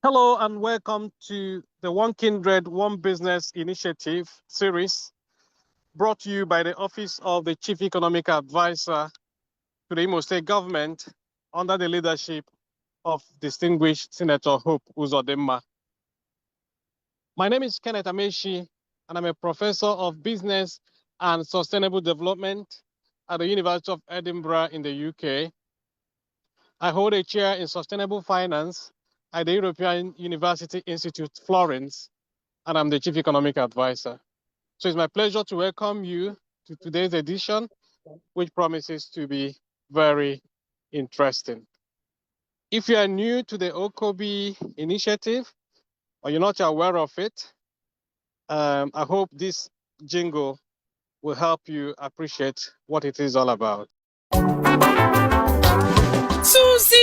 Hello and welcome to the One Kindred, One Business Initiative series brought to you by the Office of the Chief Economic Advisor to the Imo State Government under the leadership of distinguished Senator Hope Uzodimma. My name is Kenneth Amechi and I'm a professor of business and sustainable development at the University of Edinburgh in the UK. I hold a chair in sustainable finance at the European University Institute Florence, and I'm the Chief Economic Advisor. So it's my pleasure to welcome you to today's edition, which promises to be very interesting. If you are new to the OKOBI initiative, or you're not aware of it, I hope this jingle will help you appreciate what it is all about.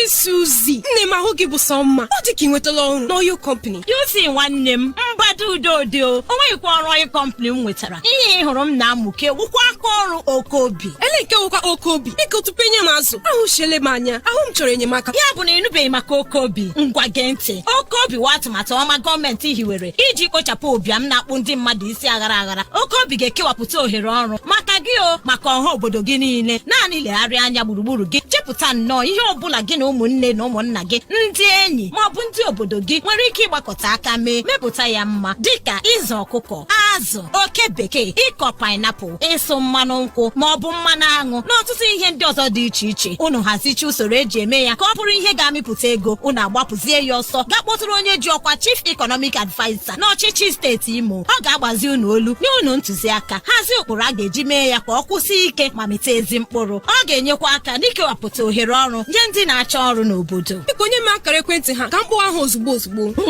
Susie, nne m ahụ gị bụ sọ mma. Ọ dị ka ị nwetala ọrụ n'oil company. You see nwanne m mgbado udo o nweghịkwa ọrụ oil company m nwetara. Ihe hụrụ m na-amụke wụkwa aka ọrụ OKOBI. Ele nke wụkwa OKOBI. Biko tupu enye m azụ, ahụchiele m anya. Ahụ m chọrọ enyemaka. Ya bụ na ịnụbeghị maka OKOBI. Ngwa gee ntị. OKOBI bụ atụmatụ ọma gọọmenti hiwere iji kpochapụ ụbịam na-akpụ ndị mmadụ isi aghara aghara. OKOBI ga-ekewapụta ohere ọrụ maka gị o maka ọha obodo gị niile. Naanị legharịa anya gburugburu gị chepụta nnọọ ihe ọbụla gị na ụmụnne na ụmụnna gị ndị enyi ma ọ bụ ndị obodo gị nwere ike ịgbakọta aka mepụta ya mma dịka ịzụ ọkụkọ, azụ, oke bekee, ịkọ painiapụl, ịsụ mmanụ nkwụ ma ọ bụ mmanụ aṅụ na ọtụtụ ihe ndị ọzọ dị iche iche. Unu hazicha usoro eji eme ya ka ọ bụrụ ihe ga-amịpụta ego. Unu agbapụzie ya ọsọ gaa kpọtụrụ onye ji ọkwa Chief Economic Advisor n'ọchịchị steeti Imo. Ọ ga-agbazi unu olu nye unu ntụziaka hazie ụkpụrụ a ga-eji mee ya ka ọ kwụsị ike ma mịta ezi mkpụrụ. Ọ ga-enyekwa aka n'ikewapụta ohere ọrụ nye ndị na-achọ ọrụ n'obodo. Biko nye m akara ekwentị ha ka m kpọọ ahụ ozugbo.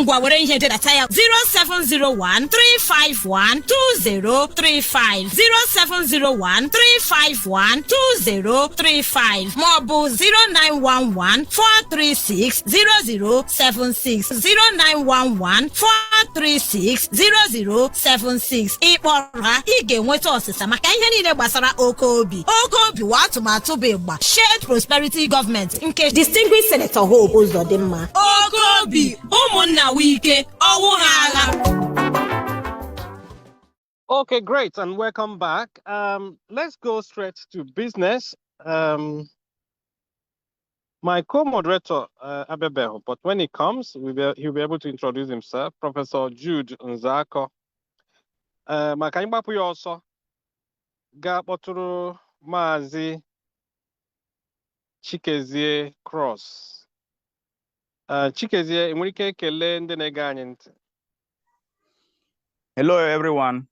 Ngwa were ihe dedata ya 07013512035 07013512035 ma ọ bụ 09114360076 09114360076. Ịkpọrọ ha ị ga-enweta ọsịsa maka ihe niile gbasara OKOBI. OKOBI wa atụmatụ bụ ịgba Shared Prosperity Government nke Distinguished Senator Hope Uzodimma. OKOBI ụmụnna wike ọwụ ha agha. Okay, great, and welcome back. Let's go straight to business. My co-moderator, Abebeho, but when he comes, he'll be able to introduce himself, Professor Jude Nzako. Maka anyị gbapụ ya ọsọ ga kpọtụrụ Maazị Chikezie Cross. Chikezie, enwere ike ekele ndị na-ege anyị ntị? Hello, everyone.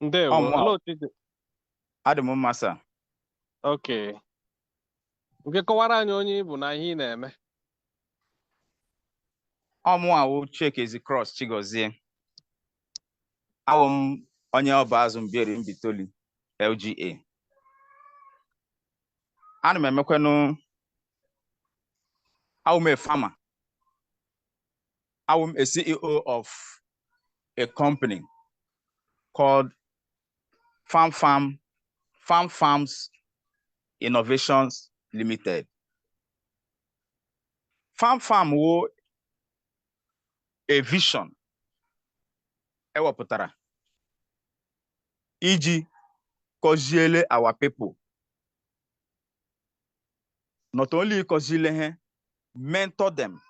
Ndewo. Hello, Chike. Adị m mma, sir. Okay. Nke kọwara anyị onye bụ na ihe ị na-eme. Ọmụawụ Chikezie Cross Chigozie. Awụ m onye ọba azụ Mbieri Mbitoli, LGA. Ana m emekwenu I'm a farmer. I'm a CEO of a company called Farm Farms Innovations Limited. Farm wo a vision. Ewaputara. Iji koziele our people. Not only koziele mentor them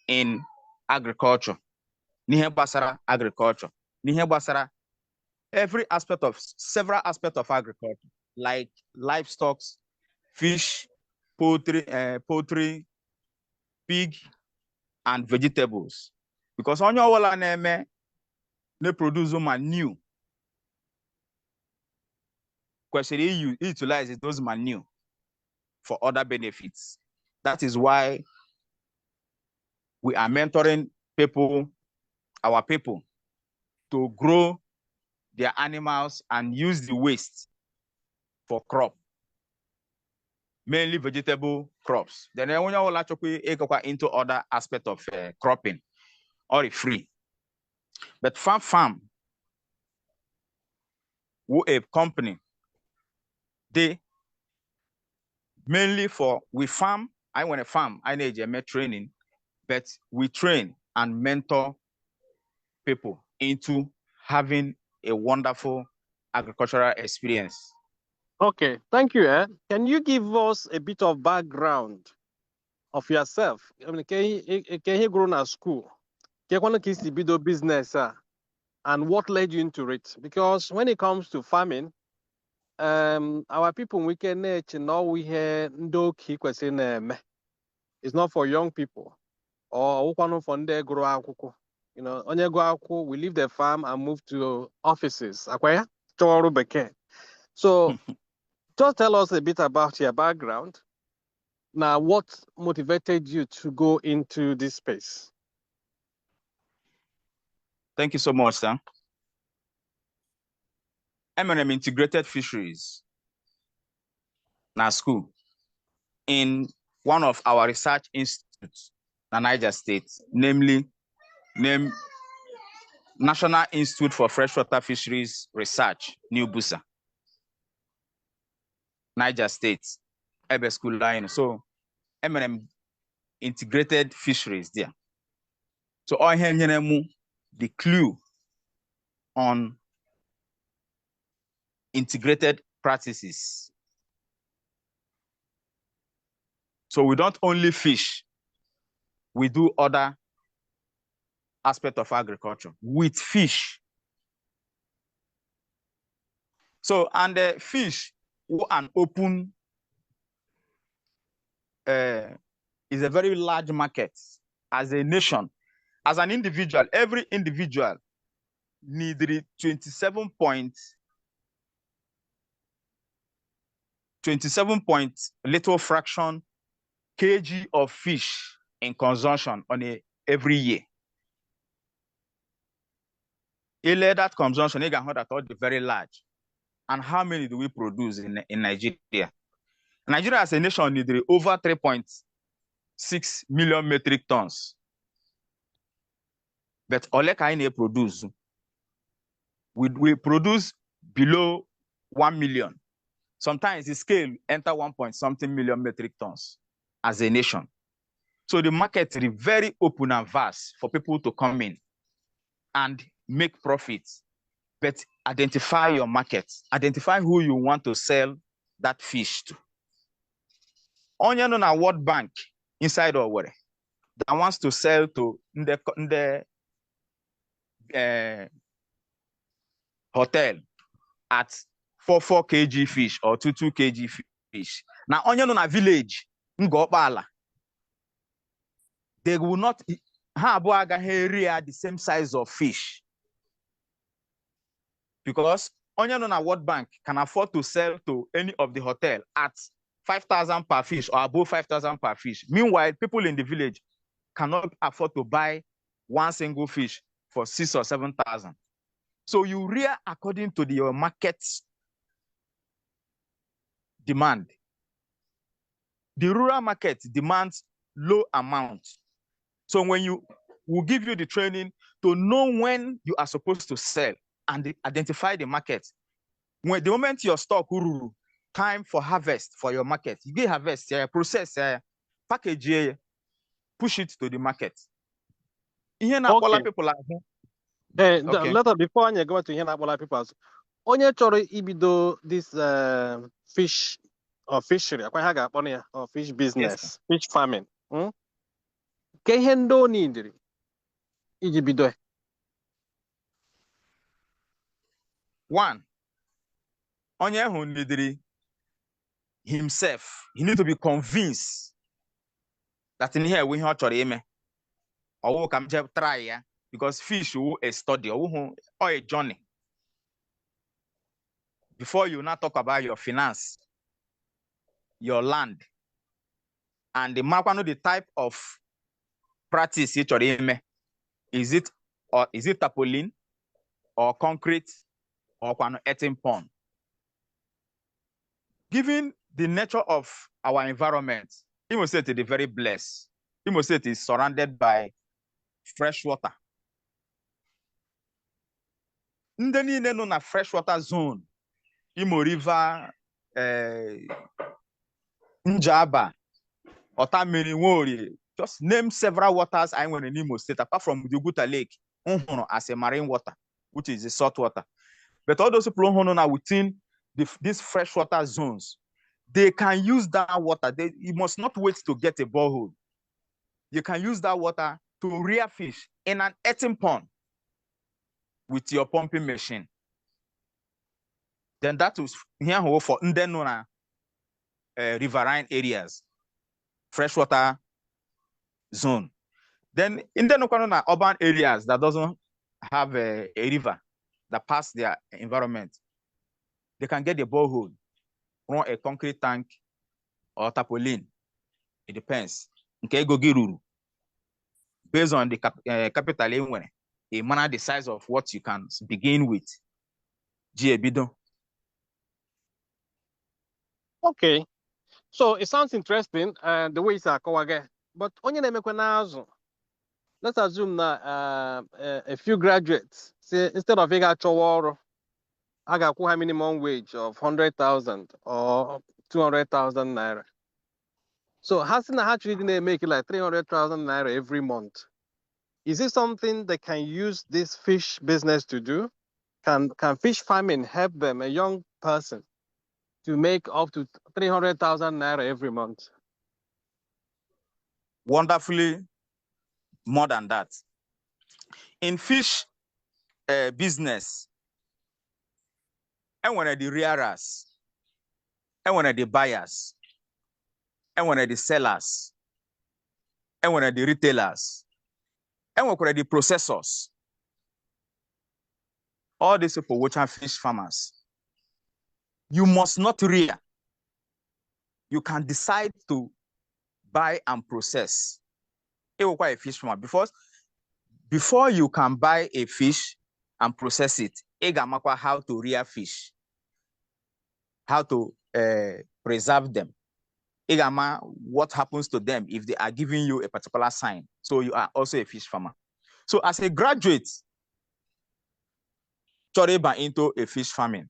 in agriculture. Nihe gbasara agriculture. Nihe gbasara several aspects of agriculture, like livestock, fish, poultry, pig, and vegetables. Because onye ọwụla na-eme na-produce manure kwesịrị utilize those manure for other benefits. That is why we are mentoring our people, to grow their animals and use the waste for crop, mainly vegetable crops. Then when you actually go into other aspects of cropping or free. But farm, who a company, they mainly we farm. I want to farm. I need a training, but we train and mentor people into having a wonderful agricultural experience. Okay, thank you. Can you give us a bit of background of yourself? I mean, can you grow at school? Can you build a business? And what led you into it? Because when it comes to farming, our people we can know we hear it's not for young people or for grow. You know, onye go we leave the farm and move to offices. So just tell us a bit about your background. Now, what motivated you to go into this space? Thank you so much, sir. M&M Integrated Fisheries na school in one of our research institutes in Niger State, named National Institute for Freshwater Fisheries Research, New Busa, Niger State, Ebe School line. So M&M Integrated Fisheries there. So I have the clue on integrated practices. So we don't only fish, we do other aspects of agriculture with fish. So, and the fish an open is a very large market. As a nation, as an individual, every individual needed 27 little fraction kg of fish in consumption on every year. That consumption, that very large. And how many do we produce in Nigeria? Nigeria as a nation needs over 3.6 million metric tons. But Oleka produce, we produce below 1 million. Sometimes the scale enter 1-something million metric tons as a nation. So the market is very open and vast for people to come in and make profits. But identify your market, identify who you want to sell that fish to. Onion on a World Bank inside or where that wants to sell to the hotel at 4 kg fish or 2 kg fish. Now onion on a village, they will not have the same size of fish. Because onion on a World Bank can afford to sell to any of the hotel at 5,000 per fish or above 5,000 per fish. Meanwhile, people in the village cannot afford to buy one single fish for 6,000 or 7,000. So you rear according to your market demand. The rural market demands low amount. So when you will give you the training to know when you are supposed to sell and identify the market. When the moment your stock time for harvest for your market, you get harvest, process, package, push it to the market. Okay. People like Later, before I go to Hinabola people, onye chọrọ ibido this fish or fishery, or fish business, yes, fish farming. Ke ihe ndị o nidiri iji bido? One, onye who needed himself, he need to be convinced that in here we have to or come try, because fish will a study or a journey. Before you now talk about your finance, your land, and the type of practice is it tarpaulin or concrete or earthen pond? Given the nature of our environment, Imo State is very blessed. Imo State is surrounded by fresh water. Ndeni no na freshwater zone. Imo River, Njaba, Otamiri, Wori, Just name several waters I want in Imo State, apart from the Uguta Lake, as a marine water, which is a salt water. But all those people who are within these freshwater zones, they can use that water. You must not wait to get a borehole. You can use that water to rear fish in an earthen pond with your pumping machine. Then that was here for Ndenuna riverine areas, freshwater zone. Then in the urban areas that doesn't have a river that pass their environment, they can get a borehole, run a concrete tank or tarpaulin. It depends. Okay, go giruru. Based on the capital, a manner the size of what you can begin with. Okay. So it sounds interesting, the way it's a but onye na-emekwa n'azụ, let's assume that a few graduates, say instead of ịga chọwa ọrụ, a ga-akwụ ha minimum wage of 100,000 or 200,000 naira. So has na actually didn't make it like 300,000 naira every month? Is it something they can use this fish business to do? Can fish farming help them, a young person, to make up to 300,000 naira every month? Wonderfully more than that. In fish business, and when the rearers, and when the buyers, and when the sellers, and when the retailers, and when the processors, all these people which are fish farmers, you must not rear. You can decide to buy and process. It will require a fish farmer because before you can buy a fish and process it, you got how to rear fish, how to preserve them. You got what happens to them if they are giving you a particular sign. So you are also a fish farmer. So as a graduate, choriba into a fish farming.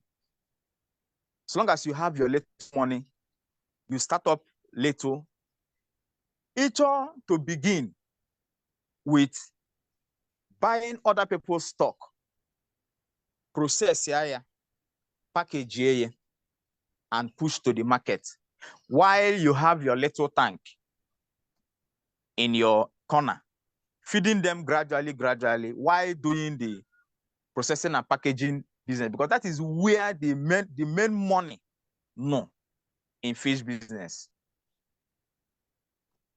As long as you have your little money, you start up little. Each to begin with buying other people's stock, process package and push to the market while you have your little tank in your corner, feeding them gradually while doing the processing and packaging business, because that is where the main money in fish business.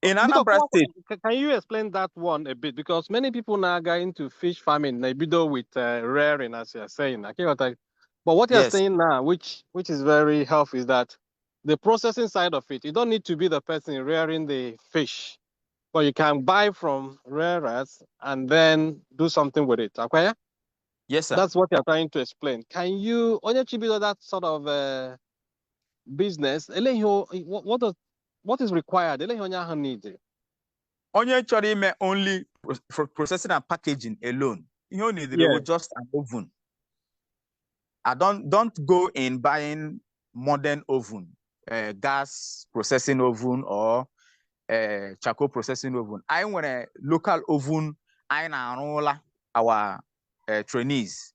In Anambra State, can you explain that one a bit? Because many people now get into fish farming, maybe though with rearing, as you're saying. But what you're saying now, which is very helpful, is that the processing side of it, you don't need to be the person rearing the fish, but you can buy from rearers and then do something with it. Okay? Yes, sir. That's what you're trying to explain. Can you only attribute that sort of business? What is required? Only for processing and packaging alone. You only need just an oven. I don't go in buying modern oven, gas processing oven or charcoal processing oven. I want a local oven. I know our trainees.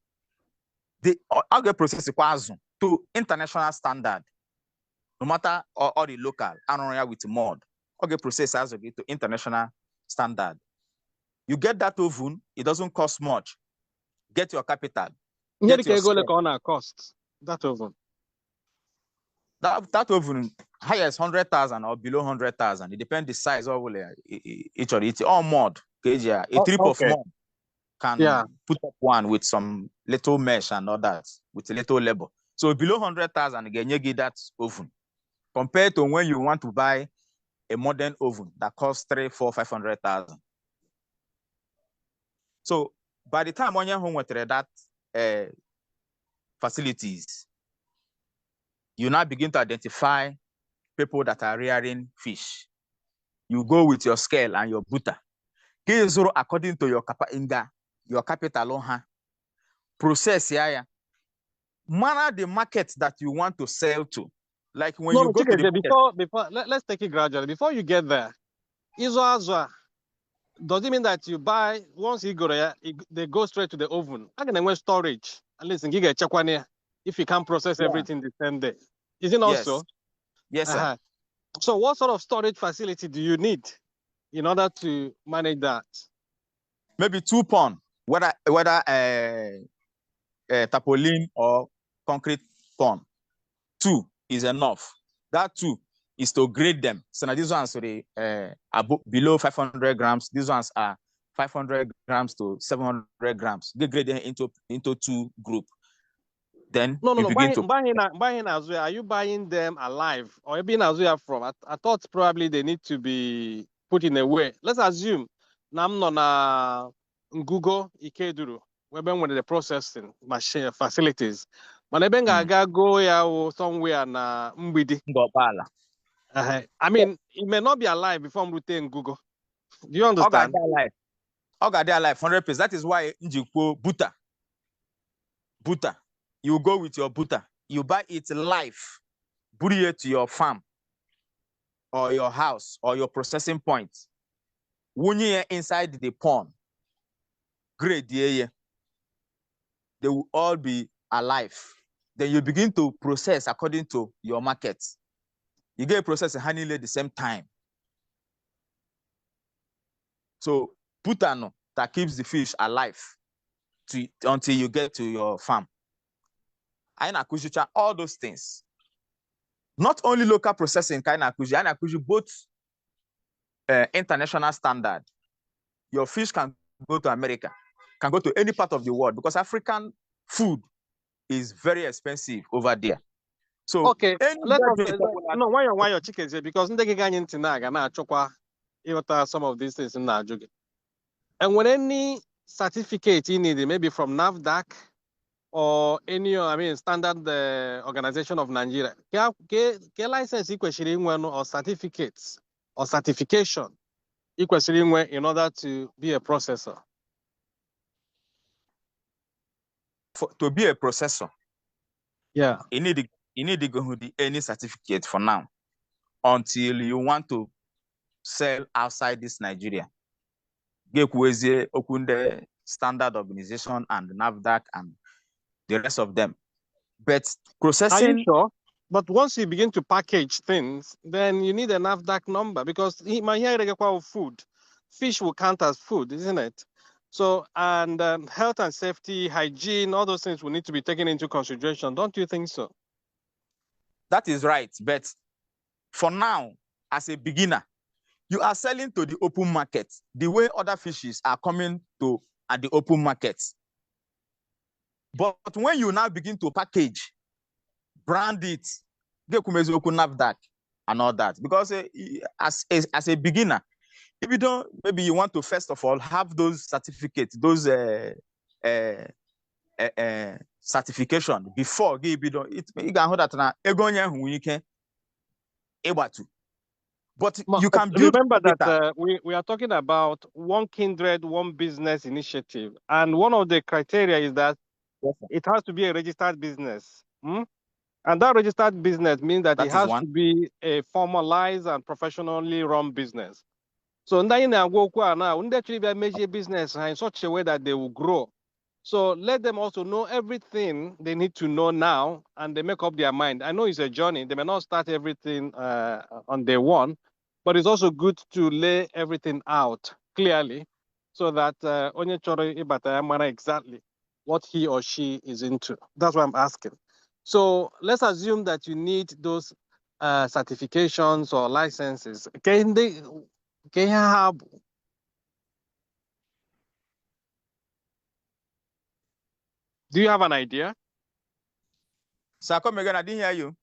I'll get processing to international standard. No matter or the local, I don't know with mod. Okay, process as to international standard. You get that oven, it doesn't cost much. Get your capital. Get your cost that oven. That oven, highest 100,000 or below 100,000. It depends the size of each of it. Or mod, a trip of mod can put up one with some little mesh and all that with a little labor. So below 100,000, again, you get that oven. Compared to when you want to buy a modern oven that costs 300,000, 400,000, 500,000. So by the time when you're home with that facilities, you now begin to identify people that are rearing fish. You go with your scale and your butter. According to your capital, process manage the market that you want to sell to. Like when you go to the before let's take it gradually. Before you get there, does it mean that you buy once you go there, they go straight to the oven? I can then storage. At least you get check one here if you can't process everything the same day. Is it not Yes. so? Yes, sir. So what sort of storage facility do you need in order to manage that? Maybe 2 pond, whether tarpaulin or concrete pond. 2 is enough. That 2 is to grade them. So now these ones are below 500 grams. These ones are 500 grams to 700 grams. They grade them into 2 group. Then No. begin to buying as well. Are you buying them alive or you being as well from? I thought probably they need to be put in a way. Let's assume Namno na Ngugo Ikeduru, where when the processing machine facilities. Manebenga go ya somewhere na Mbidi. I mean, it may not be alive before Mrute Ngugo. Do you understand? Oga they alive 100%. That is why Njikwo buta. You go with your buta. You buy it live. Bring it to your farm or your house or your processing point. When you're inside the pond, grade they will all be alive. Then you begin to process according to your market. You get process and handle at the same time. So putano that keeps the fish alive until you get to your farm. I na all those things. Not only local processing, I na both international standard. Your fish can go to America, can go to any part of the world because African food is very expensive over there. So okay, let us no why your chickens here because some of these things in Najugi. And when any certificate you need, maybe from NAFDAC or any standard organization of Nigeria, get license or certificates or certification in order to be a processor. To be a processor, yeah, you need to go with any certificate for now until you want to sell outside this Nigeria. Get Okunde standard organization and NAFDAC and the rest of them. But processing. Are you sure? But once you begin to package things, then you need a NAFDAC number because my here of food, fish will count as food, isn't it? So, and health and safety, hygiene, all those things will need to be taken into consideration. Don't you think so? That is right. But for now, as a beginner, you are selling to the open market the way other fishes are coming to at the open market. But when you now begin to package, brand it, NAFDAC and all that, because as a beginner, if you don't, maybe you want to first of all have those certificates, those certification before you can hold that now. But you can build. Remember that we are talking about one kindred, one business initiative, and one of the criteria is that it has to be a registered business. And that registered business means that it has to be a formalized and professionally run business. So now measure business in such a way that they will grow. So let them also know everything they need to know now, and they make up their mind. I know it's a journey. They may not start everything on day one, but it's also good to lay everything out clearly so that Onye Choro Ibatayamana exactly what he or she is into. That's what I'm asking. So let's assume that you need those certifications or licenses. Can you have? Do you have an idea? So come again, I didn't hear you.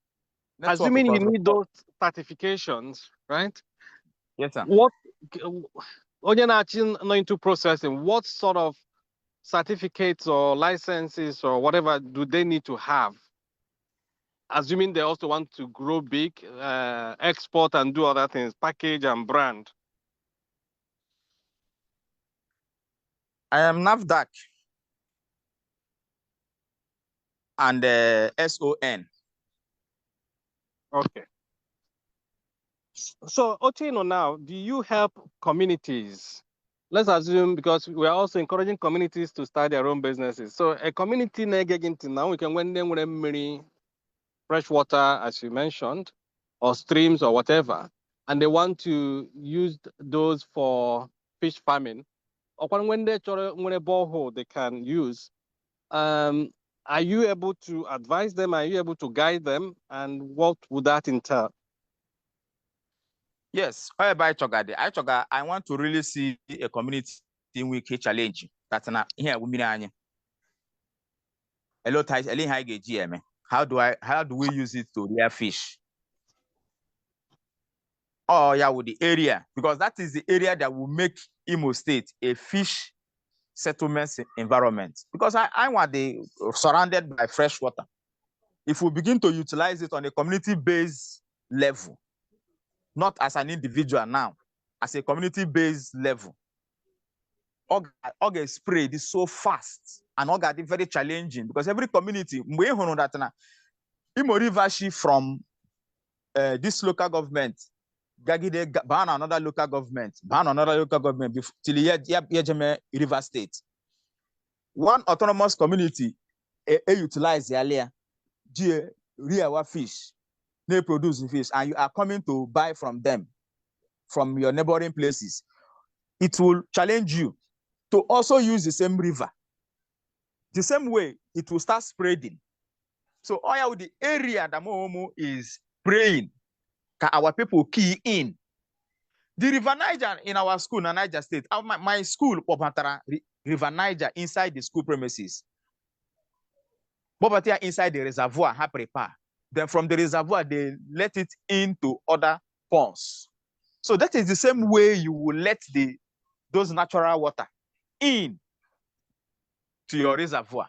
Assuming you need those certifications, right? Yes, sir. What into processing, what sort of certificates or licenses or whatever do they need to have? Assuming they also want to grow big, export and do other things, package and brand. I am NAFDAC and SON. Okay. So, Otino, now, do you help communities? Let's assume, because we are also encouraging communities to start their own businesses. So, a community now we can when they want fresh water, as you mentioned, or streams or whatever, and they want to use those for fish farming, or when they when a borehole they can use. Are you able to advise them? Are you able to guide them? And what would that entail? Yes, I want to really see a community in which challenge. That's not here we mean. Hello, GM. How do we use it to rear fish? Oh, yeah, with the area, because that is the area that will make Imo State a fish settlement environment. Because I want the surrounded by fresh water. If we begin to utilize it on a community-based level, not as an individual now, as a community-based level, organ spread is so fast and organ is very challenging because every community, we know that now, Imo River shift from this local government, Gagide ban another local government, till River State. One autonomous community utilize the earlier, rear fish, they produce fish, and you are coming to buy from them, from your neighboring places. It will challenge you to also use the same river. The same way, it will start spreading. So all the area that Momo is praying, can our people key in. The River Niger in our school in Niger State, my school, River Niger inside the school premises. Bobatia inside the reservoir, have prepare. Then from the reservoir, they let it into other ponds. So that is the same way you will let those natural water in to your reservoir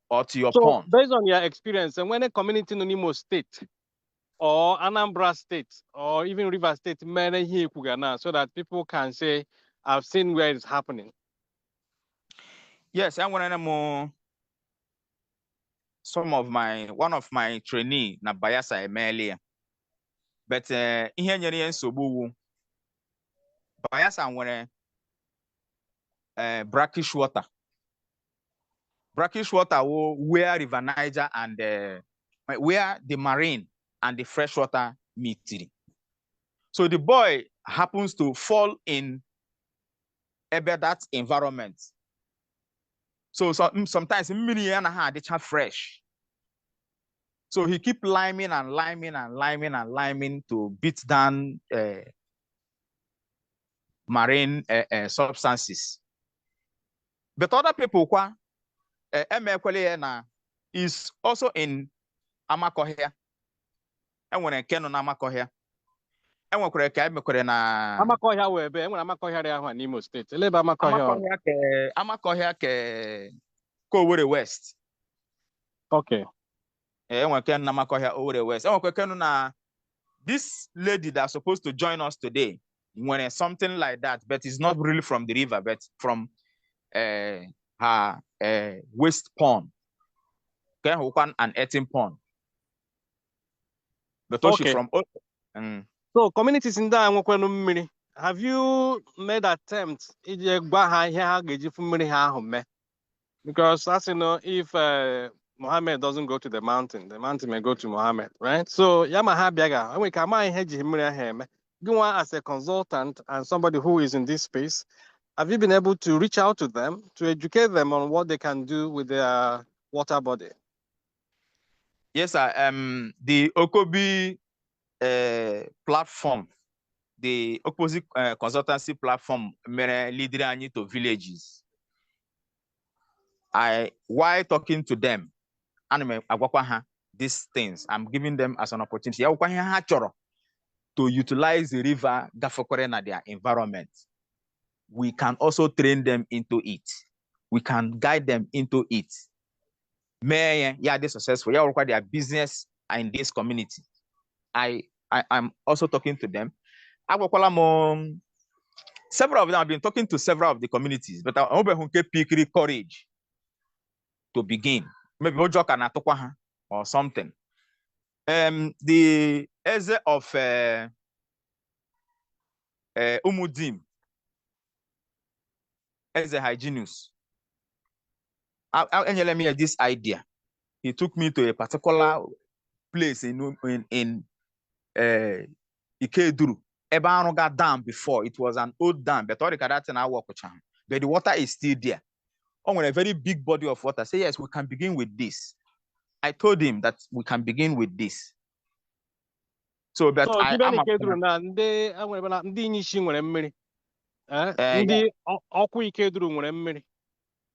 or to your pond. Based on your experience, and when a community in Imo State or Anambra State or even River State, many here so that people can say, I've seen where it's happening. Yes, I want to know one of my trainee na Bayasa Emelia. But here nyere nsogbu Bayasa nwere brackish water. Brackish water where River Niger and where the marine and the freshwater meet. So the boy happens to fall in that environment. So sometimes it's fresh. So he keep liming to beat down marine substances. But other people is also in Amakohia. And when I can on Amakohia. And when Amakohia will be when Amakohia in Imo State. Amakohia Kowore West. Okay. West. This lady that's supposed to join us today, when something like that, but it's not really from the river, but from her waste pond. An eating pond. But okay. From so communities in that have you made attempts because as you know, if Mohammed doesn't go to the mountain may go to Mohammed, right? So Yamaha Biaga, we can as a consultant and somebody who is in this space, have you been able to reach out to them to educate them on what they can do with their water body? Yes, sir. The OKOBI platform, the opposite consultancy platform, leading to villages. While talking to them, these things, I'm giving them as an opportunity to utilize the river Gafokorena, their environment. We can also train them into it. We can guide them into it. They're successful. Yeah, require their business in this community. I'm also talking to them. Several of them have been talking to several of the communities, but I hope they courage to begin. Maybe or something. The essence of Umudim as a hygienist. And me this idea. He took me to a particular place in Ikeduru. Ebano got dam before. It was an old dam, but all the Kadatan I work with. But the water is still there. On a very big body of water. Say, yes, we can begin with this. I told him that we can begin with this. So that I am Ikeduru na ndị Nyishi nwere mmiri. Ndị ọkwa Ikeduru nwere mmiri.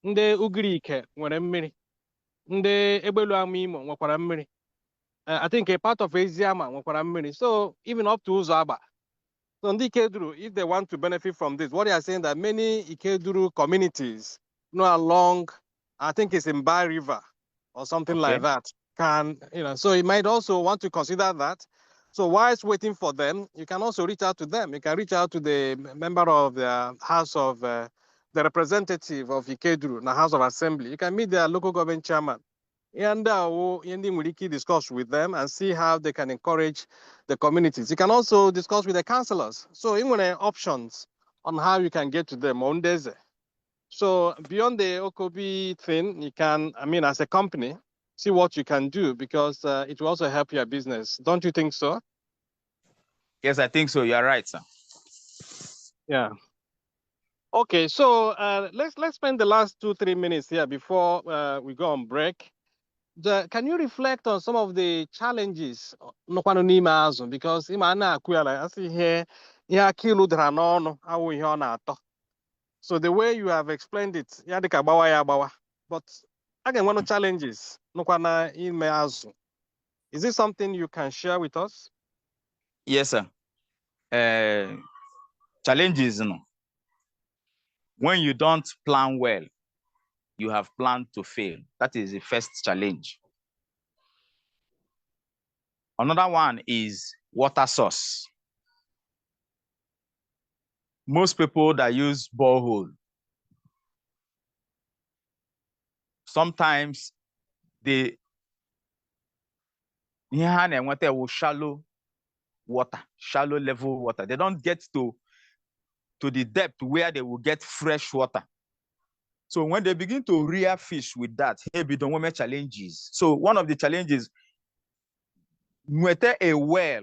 Ndị Ugirike nwere mmiri. Ndị Egbelu Ama Imo nwekwara mmiri. I think a part of Eziama nwekwara mmiri. So even up to Uzaba. So ndị Ikeduru, if they want to benefit from this, what they are saying that many Ikeduru communities, along, I think it's in Bar River or something like that, can, so you might also want to consider that. So whilst waiting for them, you can also reach out to them. You can reach out to the member of the House of, the representative of Ikeduru, the House of Assembly. You can meet their local government chairman. And discuss with them and see how they can encourage the communities. You can also discuss with the councillors. So even options on how you can get to them on days. So beyond the OKOBI thing, you can, as a company, see what you can do because it will also help your business. Don't you think so? Yes, I think so. You're right, sir. Yeah. Okay, so let's spend the last 2-3 minutes here before we go on break. Can you reflect on some of the challenges because so the way you have explained it, but again, one of the challenges, is this something you can share with us? Yes, sir. Challenges, when you don't plan well, you have planned to fail. That is the first challenge. Another one is water source. Most people that use borehole, sometimes they will shallow water, shallow level water. They don't get to the depth where they will get fresh water. So when they begin to rear fish with that, maybe don't want challenges. So one of the challenges, a well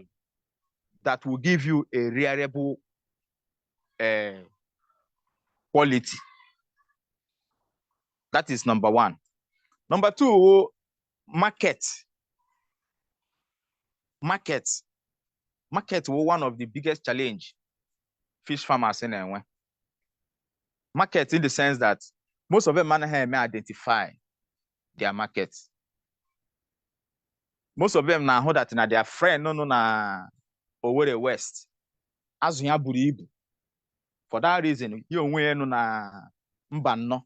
that will give you a rearable quality. That is number one. Number two, market. Market was one of the biggest challenge fish farmers in anywhere. Market in the sense that most of them may identify their markets. Most of them now that na their friend no na Owerri West. Azunya buru ibu. For that reason, you onwe no na Mbanno.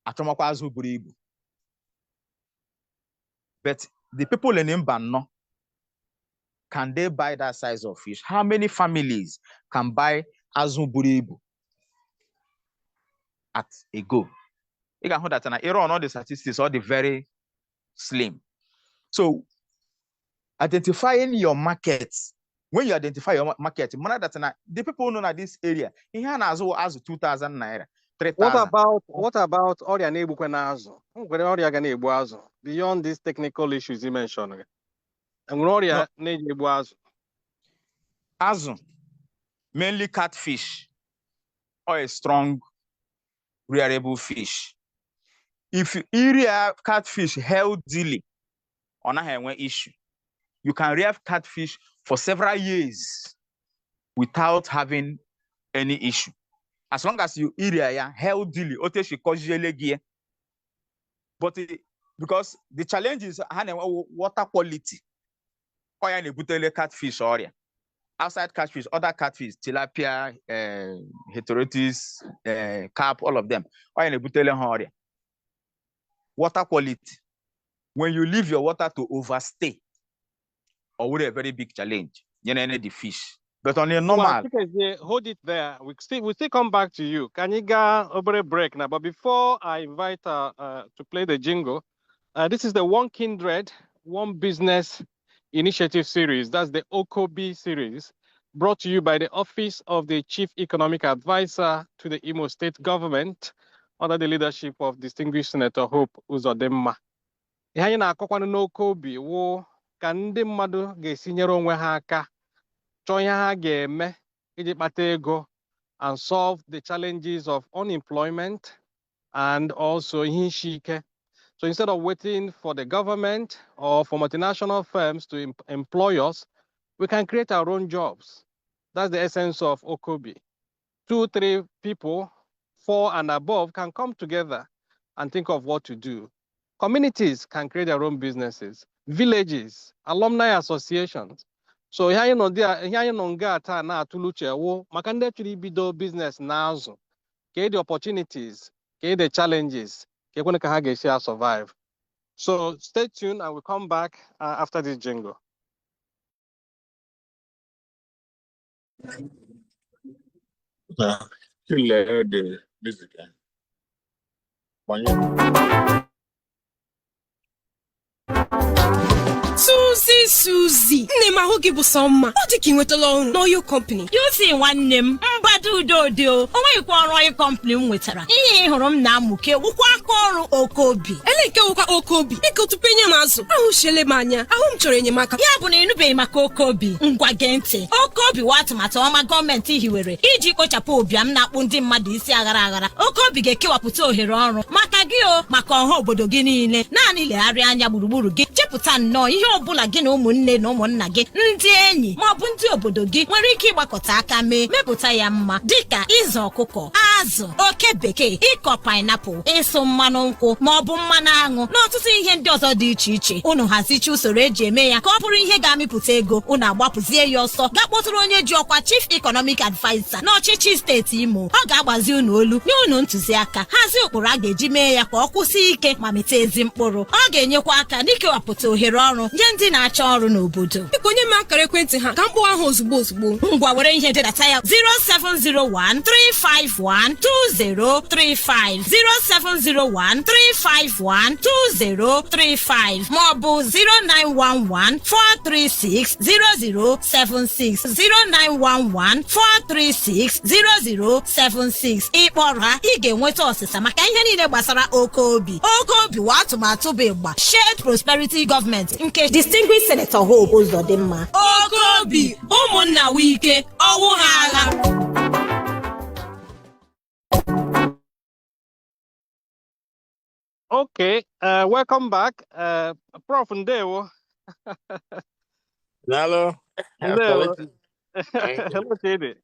Achomakwa azu buru ibu. But the people in Mbanno, can they buy that size of fish? How many families can buy azu buru ibu at a go? You can hold that and all the statistics, all the very slim. So identifying your markets. When you identify your market, the people know that this area, he has as 2,000 naira, 3,000. What about Oria Nebuquenazo? Beyond these technical issues you mentioned? And Oria Nebuquenazo. Azu, mainly catfish or a strong rearable fish. If you rear catfish healthily, on a issue, you can rear catfish for several years without having any issue. As long as you area healthily, but because the challenge is water quality. Catfish area. Outside catfish, other catfish, tilapia, heterotis, carp, all of them. Water quality. When you leave your water to overstay, or with a very big challenge, the fish. But on a normal, hold it there. We still come back to you. Can you go over a break now? But before I invite to play the jingle, this is the One Kindred, One Business Initiative series. That's the OKOBI series. brought to you by the Office of the Chief Economic Advisor to the Imo State Government under the leadership of Distinguished Senator Hope Uzodimma. Ihe anyị na-akọkwanụ n'OKOBI wụ ka ndị mmadụ ga-esi nyere onwe ha aka chọọ ihe ha ga-eme iji kpata ego and solve the challenges of unemployment and also ihe isi ike. So instead of waiting for the government or for multinational firms to employ us, we can create our own jobs. That's the essence of OKOBI. 2, 3 people, 4 and above can come together and think of what to do. Communities can create their own businesses, villages, alumni associations. So ihe anyị nọ nga taa na-atụle uche wụ maka ndị chọrọ ibido business n'azụ, ka the opportunities, ka the challenges, ka ekwenụ ka ha ga-esi survive. So stay tuned and we'll come back after this jingle. The music. Suzy, nne m ahụ gị bụ sọ mma. Ọ dị ka ị nwetala ọrụ n'oil company. You see nwanne m mgbado udo o nweghịkwa ọrụ oil company m nwetara. Ihe ị hụrụ m na-amụke wụkwa aka ọrụ OKOBI. Ele nke wụkwa OKOBI. Biko tupu enye m azụ, ahụ shele m anya. Ahụ m chọrọ enyemaka. Ya bụ na ịnụbeghị maka OKOBI. Ngwa gee ntị. OKOBI wa atụmatụ ọma gọọmenti hiwere iji kpochapụ ụbịam na-akpụ ndị mmadụ isi aghara aghara. OKOBI ga-ekewapụta ohere ọrụ maka gị maka ọha obodo gị niile. Naanị legharịa anya gburugburu gị. Chepụta nnọọ ihe ọbụla gị na ụmụnne na ụmụnna gị, ndị enyi ma ọ bụ ndị obodo gị nwere ike ịgbakọta aka mepụta ya mma dịka ịzụ ọkụkọ, azụ, oke bekee, ịkọ pineapple, ịsụ mmanụ nkwụ ma ọ bụ mmanụ aṅụ na ọtụtụ ihe ndị ọzọ dị iche iche. Unu hazichi usoro eji eme ya ka ọ bụrụ ihe ga-amịpụta ego. Unu agbapụzie ya ọsọ gaa kpọtụrụ onye ji ọkwa Chief Economic Advisor n'ọchịchị steeti Imo. Ọ ga-agbazi unu olu nye unu ntụziaka, hazie ụkpụrụ a ga-eji mee ya ka ọ kwụsị ike ma meta ezi mkpụrụ. Ọ ga-enyekwa aka n'ikewapụta ohere ọrụ nye ndị na-achọ ọrụ n'obodo. Biko nye m akara ekwentị ha ka m kpọọ ahụ ozugbo. Ngwa were ihe dedata ya 0701-351-2035 0701-351-2035 maọbụ 0911-436-0076 0911-436-0076. Ịkpọrọ ha ị ga-enweta ọsịsa maka ihe niile gbasara OKOBI. OKOBI wa atụmatụ bụ ịgba Shared Prosperity Government nke Distinguished Senator Hope Uzodimma. OKOBI, ụmụnna wike, ọwụ ha agha. Okay, welcome back. Prof Ndewo. Hello. Hello, Chidi.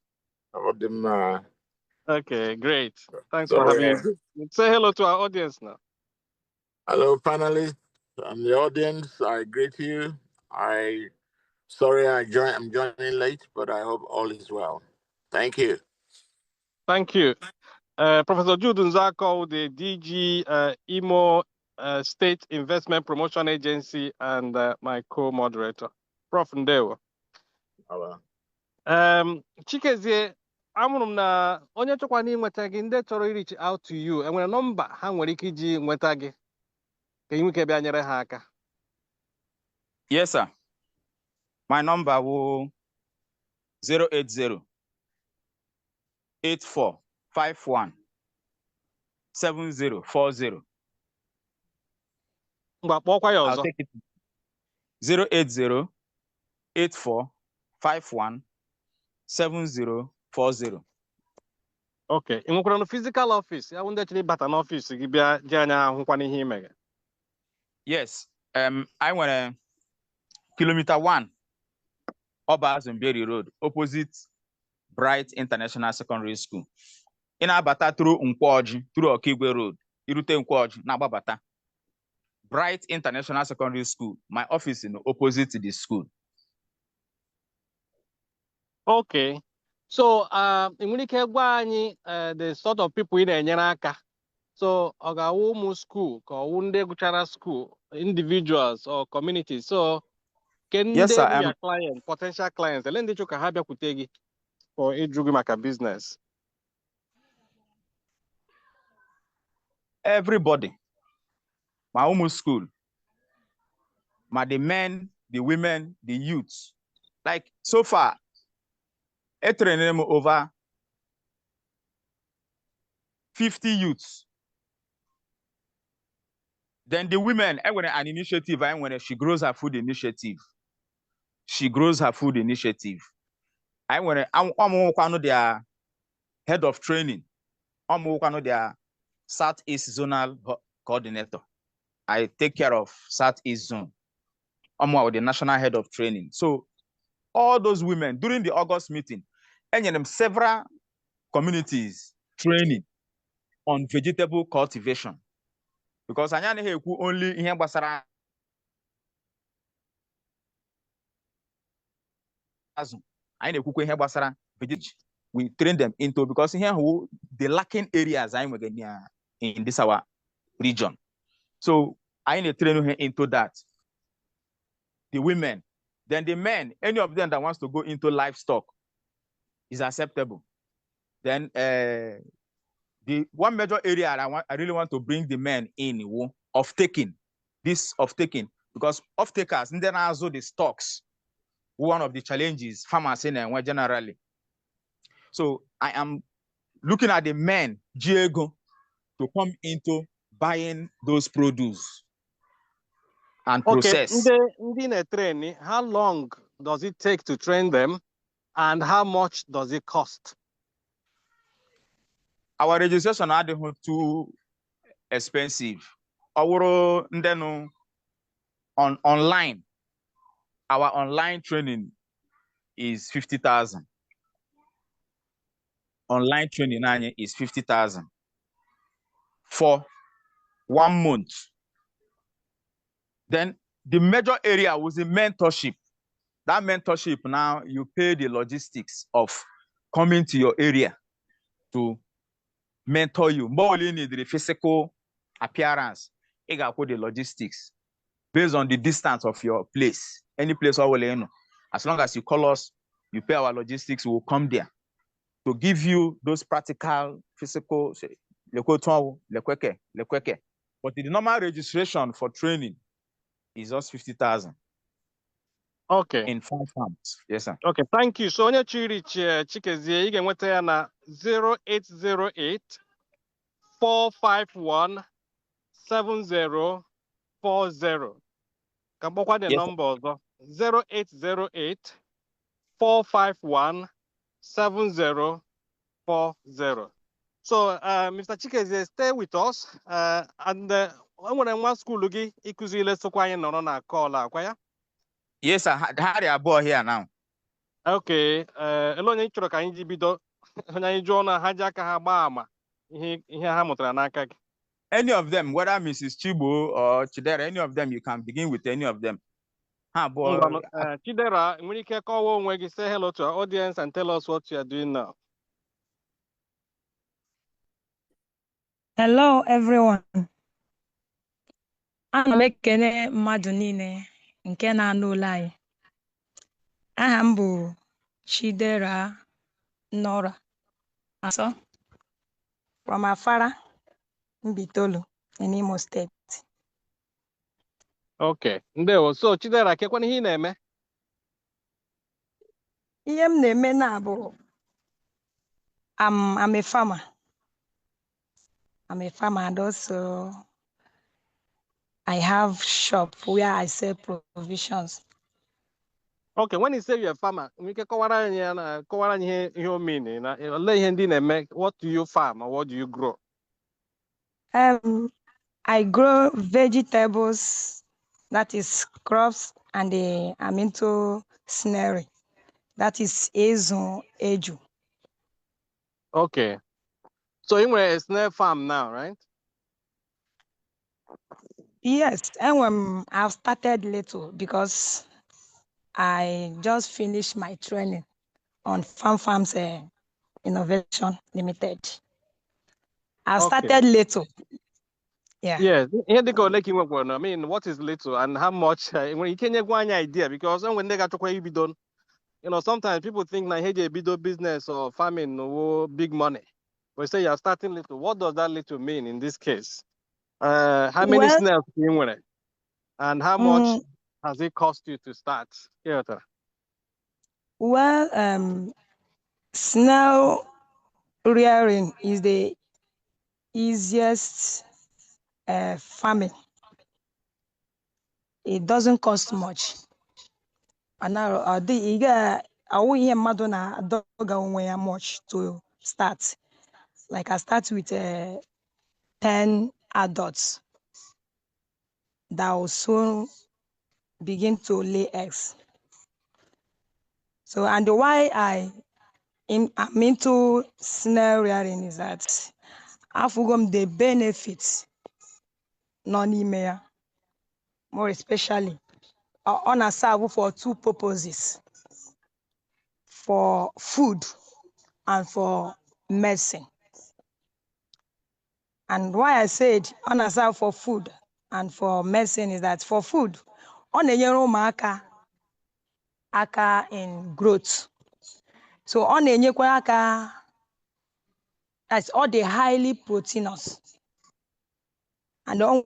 Okay, great. Thanks for having me. Say hello to our audience now. Hello, panelists and the audience. I greet you. Sorry I'm joining late, but I hope all is well. Thank you. Thank you. Professor Jude Nzako, the DG Imo State Investment Promotion Agency, and my co-moderator, Prof Ndewo. Hello. Chikezie, amụrụ m na onye chọkwa n'inweta gị ndị chọrọ reach out to you enwere nọmba ha nwere ike iji nweta gị ka ị nwee ike bịa nyere ha aka. Yes, sir. My number will 080 8451 7040. Mgbe kpọkwa ya ọzọ. I'll take it. 080 8451 7040. Okay. Ị nwekwara na physical office? Ya bụ ndị chịrị bata n'ọfịs gị bịa ji anya ahụkwa n'ihe imege. Yes. I went kilometer 1 Oba Zumberi Road, opposite Bright International Secondary School. In Abata through Nkwoji, through Okigwe Road, Irute Nkwoji, Nababata. Bright International Secondary School. My office is opposite to the school. Okay. So, in nwere ike gwa anyị the sort of people ị na-enyere aka. So, ọ ga-awụ ụmụ school ka ọ wụ ndị gụchara school, individuals or communities. So, Yes, sir. your client, potential clients, ele ndị chọ ka ha bịakwute gị for ịjụ gị maka business. Everybody. My home school. The men, the women, the youths. Like so far, I train them over 50 youths. Then the women, I want an initiative, I want she grows her food initiative. She grows her food initiative. I want I'm their head of training. I'm their Southeast Zonal Coordinator. I take care of Southeast Zone. I'm the national head of training. So all those women during the August meeting, and them several communities training on vegetable cultivation. Because I only here basara we train them into because here the lacking areas in this our region. So I need to train into that. The women, then the men, any of them that wants to go into livestock is acceptable. Then the one major area I really want to bring the men in of taking because of takers and then also the stocks. One of the challenges farmers in and generally. So I am looking at the men, Diego, to come into buying those produce and process. Okay, training, how long does it take to train them and how much does it cost? Our registration are too expensive. Our on online, our online training is 50,000. Online training is 50,000 for 1 month. Then the major area was the mentorship. That mentorship now you pay the logistics of coming to your area to mentor you. More only need the physical appearance. You got the logistics based on the distance of your place. Any place I will know. As long as you call us, you pay our logistics, we'll come there to give you those practical, physical. But the normal registration for training is just 50,000. Okay. In 5 farms. Yes, sir. Okay, thank you. So onye chiri Chikezie, you can nweta ya na 0808 451 7040. Ka mkpọkwa the number ọzọ 0808 451 7040. So, Mr. Chikezie, stay with us. And enwere nwa school gị ịkụzile sokwa anyị nọrọ na call akwa ya? Yes, sir. Harry Abo here now. Okay, ele onye chọrọ ka anyị ji bido onye anyị jụọ na ha ji aka ha gbaa ama ihe ha mụtara n'aka gị. Any of them, whether Mrs. Chibo or Chidera, any of them, you can begin with any of them. Chidera, nwere ike kọwaa onwe gị, say hello to our audience and tell us what you are doing now. Hello, everyone. Ana m ekene mmadụ niile nke na-anụ olu anyị. Aha m bụ Chidera Nora Aso from Afara, Mbitolu, in Imo State. Okay, ndewo. So Chidera, kekwana ihe ị na-eme? Ihe m na-eme na bụ I'm a farmer. I'm a farmer and also I have shop where I sell provisions. Okay, when you say you're a farmer, nwere ike kọwara anyị ihe o mean na ole ihe ndị na-eme. What do you farm or what do you grow? I grow vegetables, that is crops, and I'm into snaring, that is ezu eju. Okay, so you were a snare farm now, right? Yes, and I've started little because I just finished my training on Farms Innovation Limited. I've started little. Yeah. Yes. Here they go like I mean, what is little and how much? When you can't get one idea, because when they got to be done, sometimes people think like hey, bido business or farming or big money. We say you're starting little. What does that little mean in this case? How many snails do you want? And how much has it cost you to start? Yeah. Well, snail rearing is the easiest farming. It doesn't cost much. And now much to start. Like I start with 10 adults that will soon begin to lay eggs. So, and why I'm into snail rearing is that afugom the benefits non more especially on a serve for two purposes: for food and for medicine. And why I said on a serve for food and for medicine is that for food, on a year aka in growth. So on a year that's all the highly proteinous and on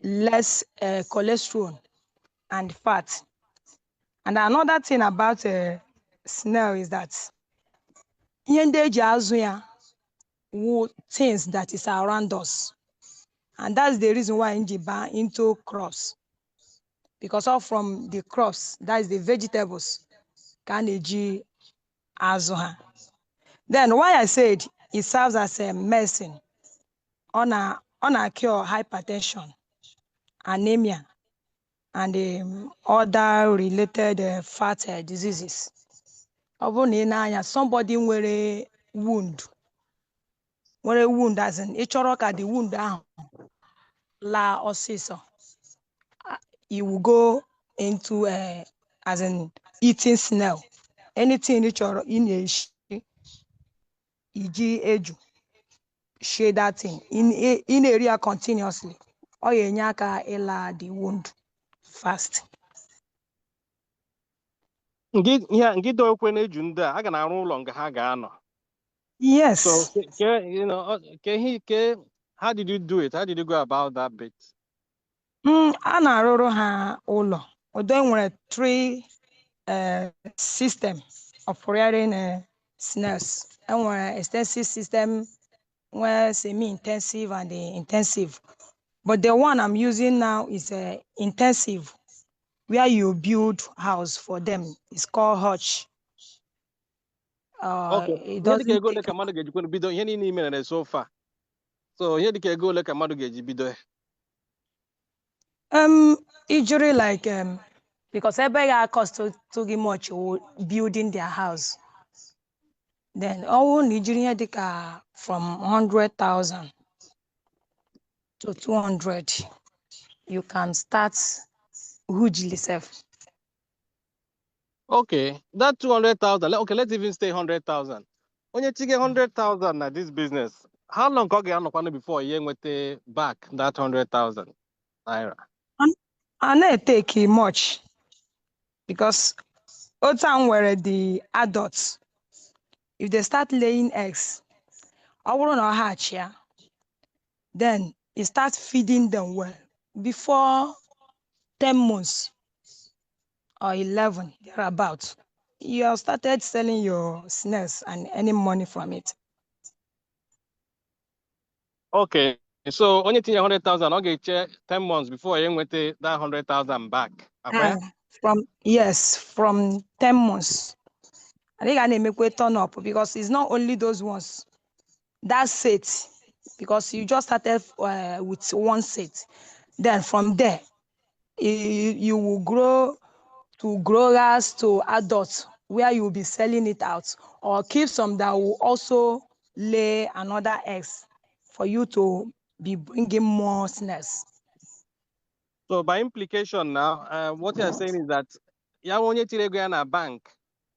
less cholesterol and fat. And another thing about snail is that things that is around us. And that's the reason why Injiba into crops. Because all from the crops, that is the vegetables, kaneji azuha. Then why I said it serves as a medicine on a cure hypertension, anemia, and other related fat diseases. Somebody with a wound as in the wound down la osiso. You will go into as in eating snail. Anything in a eju share that thing in area continuously. Or yenyaka ela the wound fast. Nke do okwe na-eju ndị a ga na-arụ ụlọ nga ha ga-anọ. Yes. So, how did you do it? How did you go about that bit? A na-arụrụ ha ụlọ. Although nwere 3 system of rearing snails. And extensive system where semi-intensive and intensive. But the one I'm using now is intensive, where you build house for them. It's called hutch. Okay. It doesn't take so far. So here the go like a madu geji bido. usually like because everybody cost to give much building their house. Then all Nigerian from 100,000 to 200, you can start hugely safe. Okay, that 200,000. Okay, let's even stay 100,000. When you take 100,000 at this business, how long can you before you get back that 100,000 naira? And it take much because all time where the adults, if they start laying eggs, I won't know hatch, yeah. Then you start feeding them well before 10 months or 11 thereabout. You have started selling your snails and earning money from it. Okay, so only thing 100,000, I'll get 10 months before you get that 100,000 back. Okay? From 10 months. I think I make we turn up because it's not only those ones. That's it. Because you just started with one set. Then from there, you will grow to growers to adults where you will be selling it out, or keep some that will also lay another eggs for you to be bringing more snails. So by implication now, what you're saying is that you want to go in a bank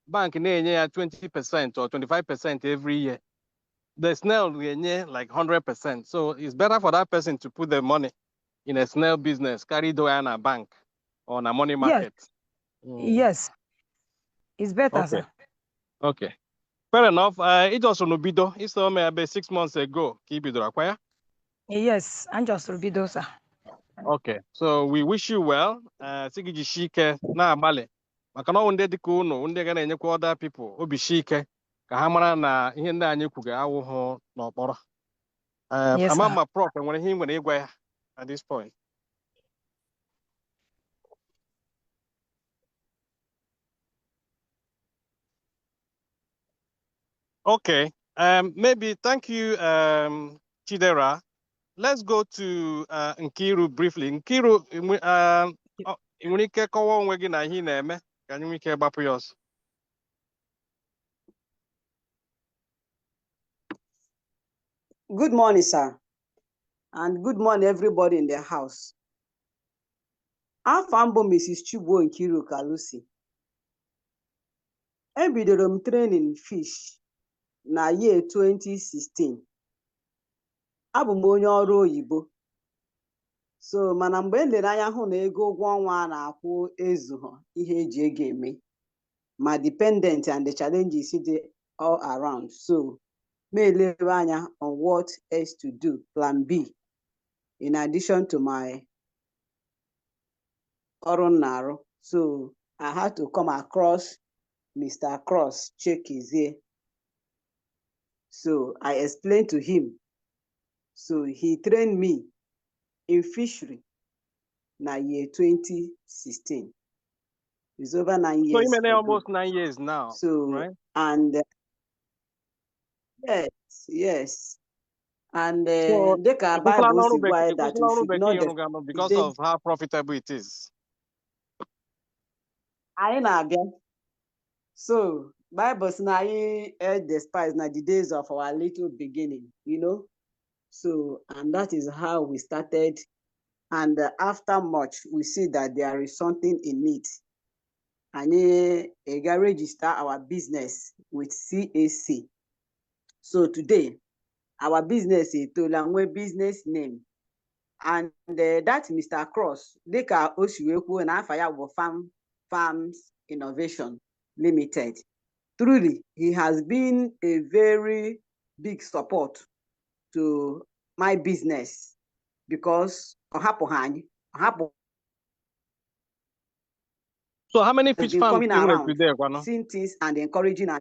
na 20% or 25% every year. The snail will like 100%. So it's better for that person to put the money in a snail business, carry down in a bank or on a money market. Yes, it's better. Okay. Sir. Okay. Fair enough. It also no bido. It's maybe 6 months ago. Keep it acquire. Yes, I'm just Rubido, sir. Okay. So we wish you well. Sigiji shike na abale. Maka na wunde diko uno, wunde gana enyekwa other people. Obi shike. ka ha mara na ihe ndị anyị kwuga awụhụ n'ọkpọrọ. Yes, Ama sir. ma Prof nwere ihe nwere ịgwa ya at this point. Okay. Maybe thank you, Chidera. Let's go to Nkiru briefly. Nkiru, nwere ike kọwaa onwe gị na ihe na-eme ka anyị nwee ike gbapụ ya ọsọ. Good morning, sir. And good morning, everybody in the house. Afọ mbụ Mrs. Chigbo Nkiru Kalusi. Ebidoro m training fish na year 2016. Abụ m onye ọrụ oyibo. So, mana mgbe elere anya hụ na ego ụgwọ ọnwa a na-akwụ ezughị ihe eji ego eme, ma dependent and the challenges dị all around. So, me elere anya on what else to do, plan B, in addition to my ọrụ nnarụ. So, I had to come across Mr. Cross Chekizie. So, I explained to him. So, he trained me in fishery na year 2016. It's over 9 years. So you mean ago. almost 9 years now, So, right? and yes. And So the Bible says why that we should not because of how profitable it is. I na-abịa. So, Bible says na anyị despise na the days of our little beginning, you know. So, and that is how we started. And after much, we see that there is something in it. And we register our business with CAC. So today, our business is Tolangwe business name. And that Mr. Cross, they can also and Afaya Farms Innovation Limited. Truly, he has been a very big support to my business because So how many fish farms coming around today, seeing things and encouraging us.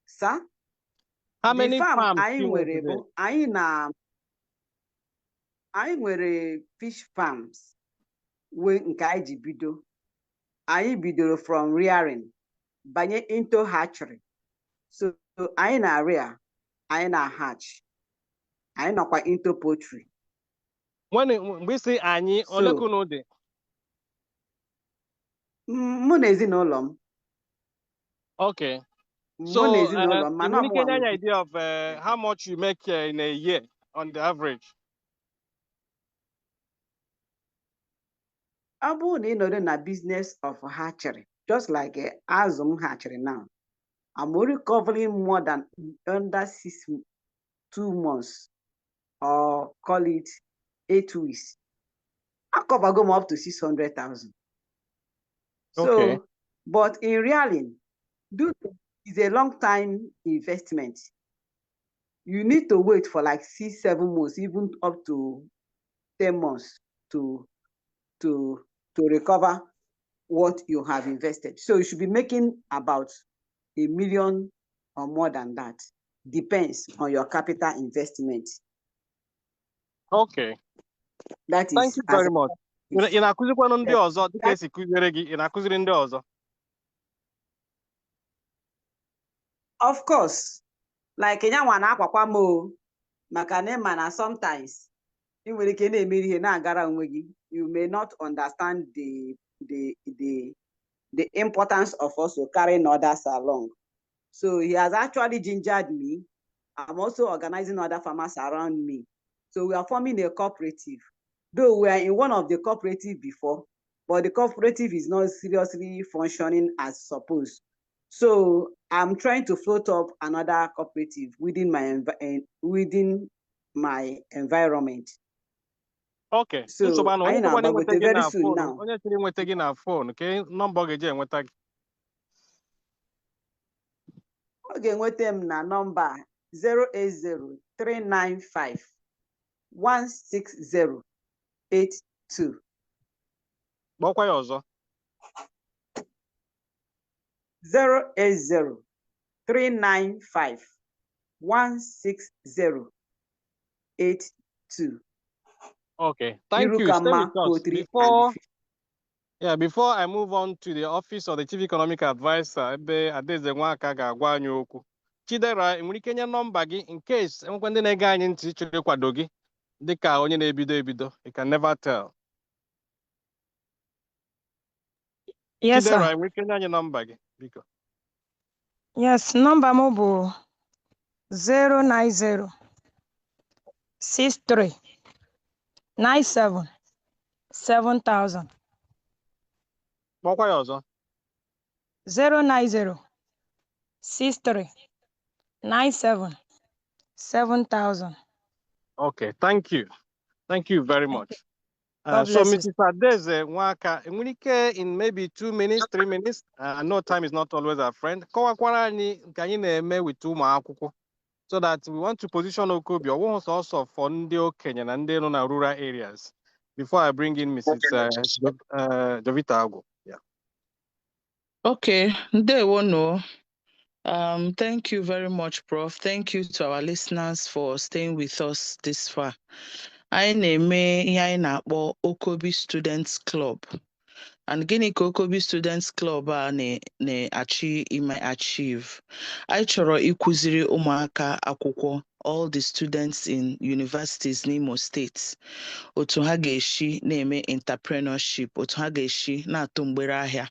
Sir? How many farms I nwere fish farms we nke anyị ji bido. Anyị bidoro from rearing banye into hatchery. So anyị na rear, anyị na hatch, anyị nọkwa into poultry. When we say anyị, olekuno dị? Mụ na ezinụlọ m. Okay. So you can any idea of how much you make in a year on the average? Ọ bụrụ na ị nọrọ na business of hatchery, just like azụ m hatchery now, I'm already covering more than under 2 months, or call it 8 weeks. I cover them up to 600,000. Okay. So, but in reality, it's a long time investment. You need to wait for like 6-7 months, even up to 10 months to recover what you have invested. So you should be making about $1 million or more than that. Depends on your capital investment. Okay. That is. Thank you very much. Ị na-akụzikwanụ ndị ọzọ dịka esi kụziere gị, ị na-akụziri ndị ọzọ? Of course. Like nyanwa na-akwakwa m o, maka na ịma na sometimes ị nwere ike na-emeri ihe na-agara onwe gị. You may not understand the importance of also carrying others along. So he has actually gingered me. I'm also organizing other farmers around me. So we are forming a cooperative. Though we are in one of the cooperative before, but the cooperative is not seriously functioning as supposed. So I'm trying to float up another cooperative within my environment. Okay. So I know very soon now. Onye chiri nweta gị na phone, okay? Number ga-eje enweta gị. Ọ ga-enweta m na number 08039516082. Gbakwa ya ọzọ. 395 16082. Okay, thank you. Stay with us. Before I move on to the office of the Chief Economic Advisor, ebe Adaeze Nwaka ga-agwa anyị okwu. Chidera, enwere ike nye nọmba gị in case enwekwa ndị na-ege anyị ntị chọrọ ịkwado gị dịka onye na-ebido ebido. You can never tell. Yes, Chidera, sir. enwere ike nye anyị nọmba gị, biko. Yes, number m bụ 090 63 97 7000. Kpọkwa ya ọzọ. 090 63 97 7000. Okay, thank you. Thank you very much. God So, bless you. Mrs. Adaeze Nwaka, enwere ike in maybe 2 minutes, 3 minutes. I know time is not always our friend. Kọwakwara anyị nke anyị na-eme with ụmụ akwụkwọ, so that we want to position OKOBI also for ndị okenye na ndị nọ na rural areas. Before I bring in Mrs. Jovita Agwu. Yeah. Okay, ndewo no. Thank you very much, Prof. Thank you to our listeners for staying with us this far. Anyị na-eme ihe anyị na-akpọ OKOBI Students Club. And gịnị ka OKOBI Students Club a na-achieve? Anyị chọrọ ịkụziri ụmụaka akwụkwọ, all the students in universities n'Imo State, otu ha ga-esi na-eme entrepreneurship, otu ha ga-esi na-atụ mgbere ahịa,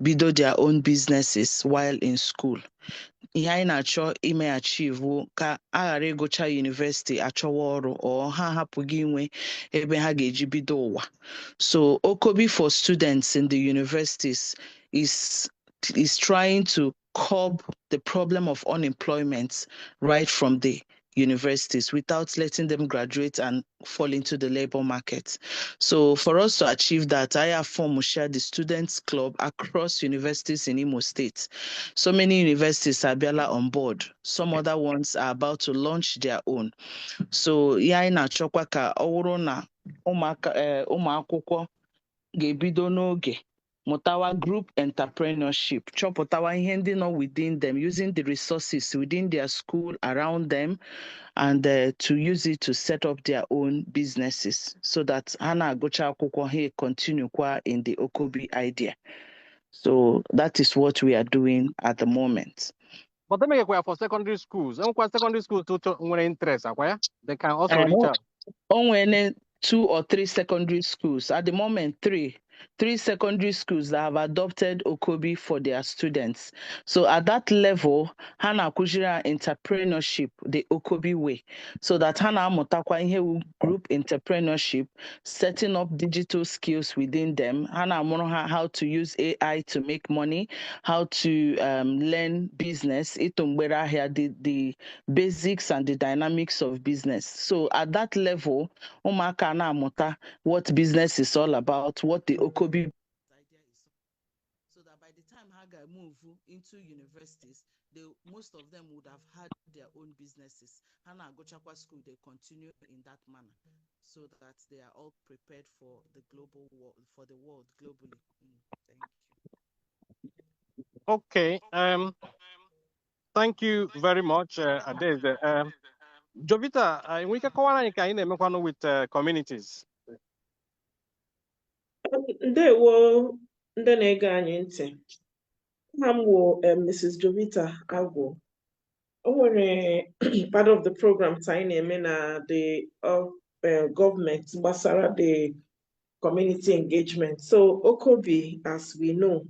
bido their own businesses while in school. Ihe anyị na-achọ ime achieve ka a ghara ịgụcha university achọwa ọrụ, or ha hapụghị inwe ebe ha ga-eji bido ụwa. So OKOBI for students in the universities is trying to curb the problem of unemployment right from the universities without letting them graduate and fall into the labor market. So for us to achieve that, I have formed the Students Club across universities in Imo State. So many universities are on board. Some other ones are about to launch their own. So ya na-achọkwa ka ọ bụrụ na ụmụ akwụkwọ ga-ebido n'oge mụtawa group entrepreneurship, chọpụtawa ihe ndị nọ within them, using the resources within their school around them, and to use it to set up their own businesses, so that ha na-agụcha akwụkwọ ha continue kwa in the OKOBI idea. So that is what we are doing at the moment. But they make it for secondary schools. Secondary schools when interest, they can also reach out. Only 2 or 3 secondary schools. At the moment, 3 secondary schools that have adopted OKOBI for their students. So at that level, Hana Kujira entrepreneurship, the OKOBI way. So that Hana Motakwa Ihe group entrepreneurship, setting up digital skills within them. Hana Monoha how to use AI to make money, how to learn business, the basics and the dynamics of business. So at that level, Umaka na amụta what business is all about, what the OKOBI idea is, so that by the time Haga move into universities, most of them would have had their own businesses. Hana Gochakwa school, they continue in that manner, so that they are all prepared for the global world, for the world globally. Thank you. Okay. Thank you very much, Adaeze. Jovita, we can call anyị with communities. Ndewo ndị na-ege anyị ntị. Aha m bụ Mrs. Jovita Agwu. O nwere part of the program anyị na-eme na the government gbasara the community engagement. So OKOBI, as we know,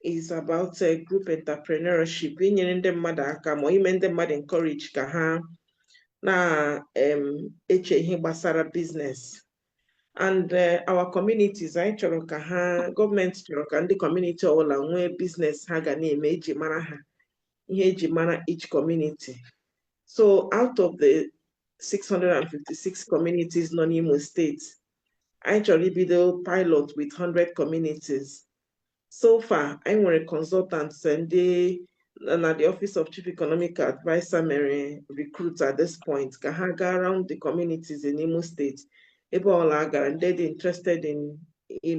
is about group entrepreneurship. Inyere ndị mmadụ aka ma ime ndị mmadụ encourage ka ha na-eche ihe gbasara business. And our communities, anyị chọrọ ka ha, gọọmenti chọrọ ka ndị community ọbụla nwee business ha ga na-eme eji mara ha, ihe eji mara each community. So out of the 656 communities nọ n'Imo State, anyị chọrọ ibido pilot with 100 communities. So far, anyị nwere consultants ndị na the Office of Chief Economic Advisor mere recruit at this point ka ha ga around the communities in Imo State. Ebe ọla gara, and they're interested in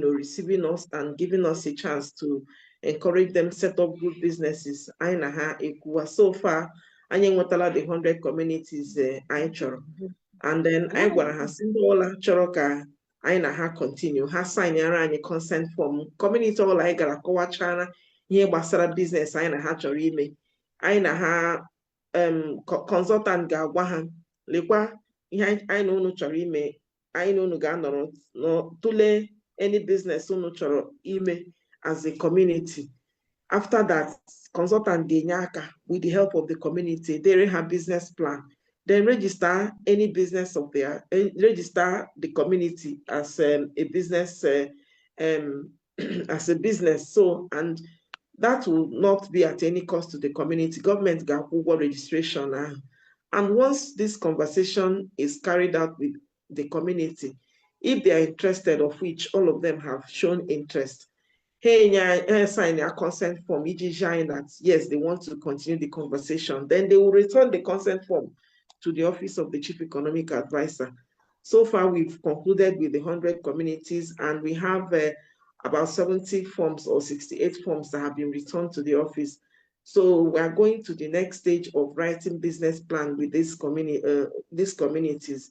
receiving us and giving us a chance to encourage them set up good businesses. Anyị na ha ekwuwa. So far, anyị enwetala the 100 communities anyị chọrọ. And then anyị gwara ha si ndị ọla chọrọ ka anyị na ha continue. Ha signara anyị consent form. Community ọla anyị gara kọwachara ihe gbasara business anyị na ha chọrọ ime. Anyị na ha consultant ga-agwa ha lekwa ihe anyị na unu chọrọ ime. Anyị na unu ga-anọrọ tụlee any business unu chọrọ ime as a community. After that, consultant ga-enye aka with the help of the community. They have business plan. Then register any business of their, register the community as a business, as a business. So, and that will not be at any cost to the community. Government got registration. And once this conversation is carried out with the community, if they are interested, of which all of them have shown interest, sign a consent form, that yes, they want to continue the conversation. Then they will return the consent form to the Office of the Chief Economic Advisor. So far, we've concluded with the 100 communities, and we have about 70 forms or 68 forms that have been returned to the office. So we are going to the next stage of writing business plan with these communities.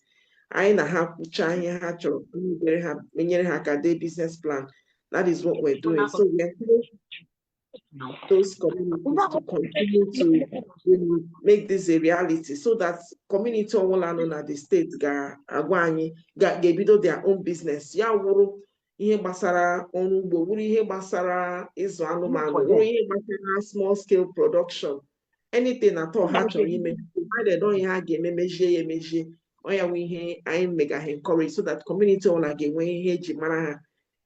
I have business plan. That is what we're doing. So we encourage those communities to continue to make this a reality, so that community all along at the state ga their own business. Ya wuru ihe gbasara ọrụ ugbo, wuru ihe gbasara ịzụ anụmanụ, wuru ihe gbasara small scale production, anything at all ha chọrọ ime, provided on ihe ha ga-eme mejie oya we ihe anyị mega encourage, so that community all ga-enwe ihe eji mara ha,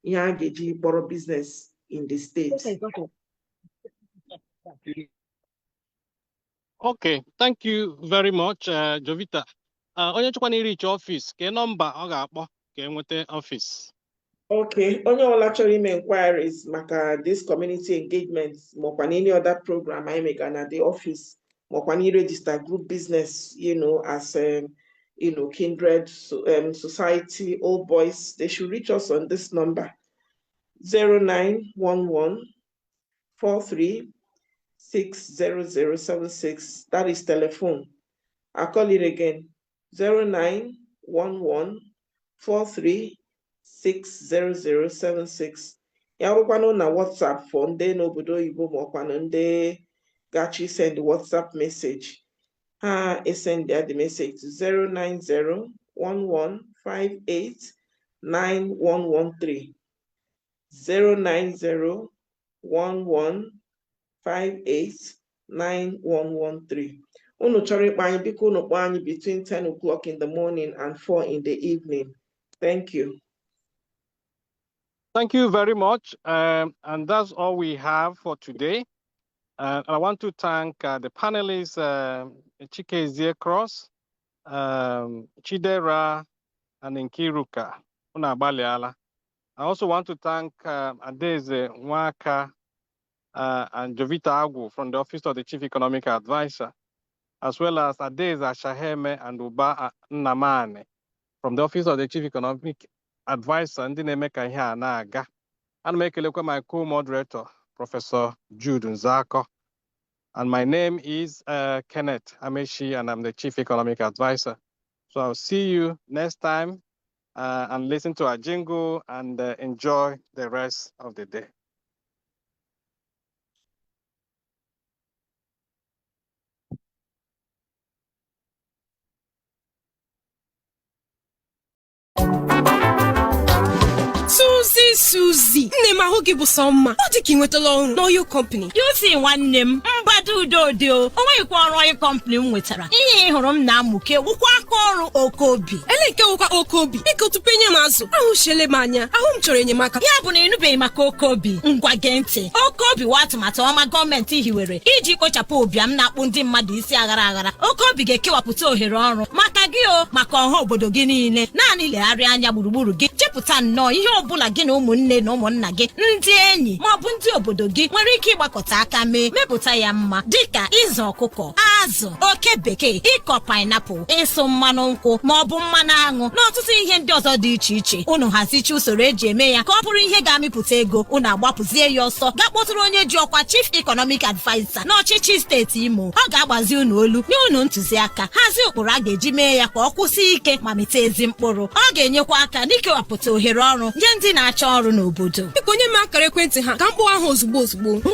ihe ha ga-eji kpọrọ business in the state. Okay, thank you very much, Jovita. Onye chọkwa na-reach office, ke nọmba ọ ga-akpọ ka enweta office. Okay, onye ọla chọrọ ime inquiries maka this community engagement makwa any other program anyị mega na the office, makwa na register group business, as Kindred Society, Old Boys, they should reach us on this number 0911 43-60076. That is telephone. I'll call it again. 0911 43-60076. Yarukwano na WhatsApp for nde n'obodo Igbo maọkwanụ nde gachi send WhatsApp message. Send the message to 090-1158-9113. 090-1158-9113. Unu chọrọ ịkpọ anyị, biko unu kpọọ anyị between 10 o'clock in the morning and 4 in the evening. Thank you. Thank you very much. And that's all we have for today. I want to thank the panelists, Chikezie Cross, Chidera, and Nkiruka. I also want to thank Adeze Nwaka and Jovita Agu from the Office of the Chief Economic Advisor, as well as Adeze Shaheme and Uba Namane from the Office of the Chief Economic Advisor. And make a look at my co-moderator, Professor Jude Nzako. And my name is Kenneth Ameshi, and I'm the Chief Economic Advisor. So I'll see you next time and listen to our jingle and enjoy the rest of the day. Suzy, nne m ahụ gị bụ sọ mma. Ọ dị ka ị nwetala ọrụ n'oil company. You see nwanne m, mgbado udo o nweghịkwa ọrụ oil company m nwetara. Ihe ị hụrụ m na-amụke wụkwa aka ọrụ OKOBI. Ele nke wụkwa OKOBI. Biko tupu enye m azụ, ahụ shele m anya. Ahụ m chọrọ enyemaka. Ya bụ na ịnụbeghị maka OKOBI. Ngwa gee ntị. OKOBI wa atụmatụ ọma gọọmenti hiwere iji kpochapụ ụbịam na-akpụ ndị mmadụ isi aghara. OKOBI ga-ekewapụta ohere ọrụ maka gị maka ọha obodo gị niile. Naanị legharịa anya gburugburu gị, chepụta nnọọ ihe ọbụla gị na ụmụnne na ụmụnna gị, ndị enyi ma ọ bụ ndị obodo gị nwere ike ịgbakọta aka mepụta ya mma, dịka ịzụ ọkụkọ, azụ, oke bekee, ịkọ pineapple, ịsụ mmanụ nkwụ ma ọ bụ mmanụ aṅụ na ọtụtụ ihe ndị ọzọ dị iche iche. Unu hazichi usoro eji eme ya ka ọ bụrụ ihe ga-amịpụta ego. Unu agbapụzie ya ọsọ gaa kpọtụrụ onye ji ọkwa Chief Economic Advisor n'ọchịchị steeti Imo. Ọ ga-agbazi unu olu nye unu ntụziaka, hazie ụkpụrụ a ga-eji mee ya ka ọ kwụsị ike ma mịta ezi mkpụrụ. Ọ ga-enyekwa aka n'ikewapụta ohere ọrụ nye ndị na-achọ ọrụ n'obodo. Biko nye m akara ekwentị ha ka m kpọọ ha ozugbo.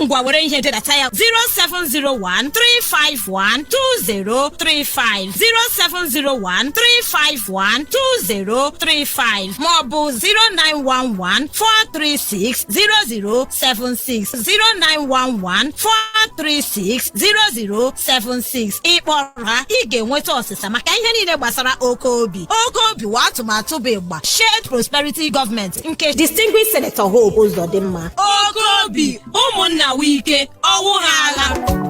Ngwa were ihe dedata ya 0701 351 2035 0701 351 2035 maọbụ 0911 436 0076 0911 436 0076. Ịkpọrọ ha ị ga-enweta ọsịsa maka ihe niile gbasara OKOBI. OKOBI wa atụmatụ bụ ịgba Shared Prosperity Government nke Distinguished Senator Hope Uzodimma. OKOBI ụmụnna wike ọwụ ha agha.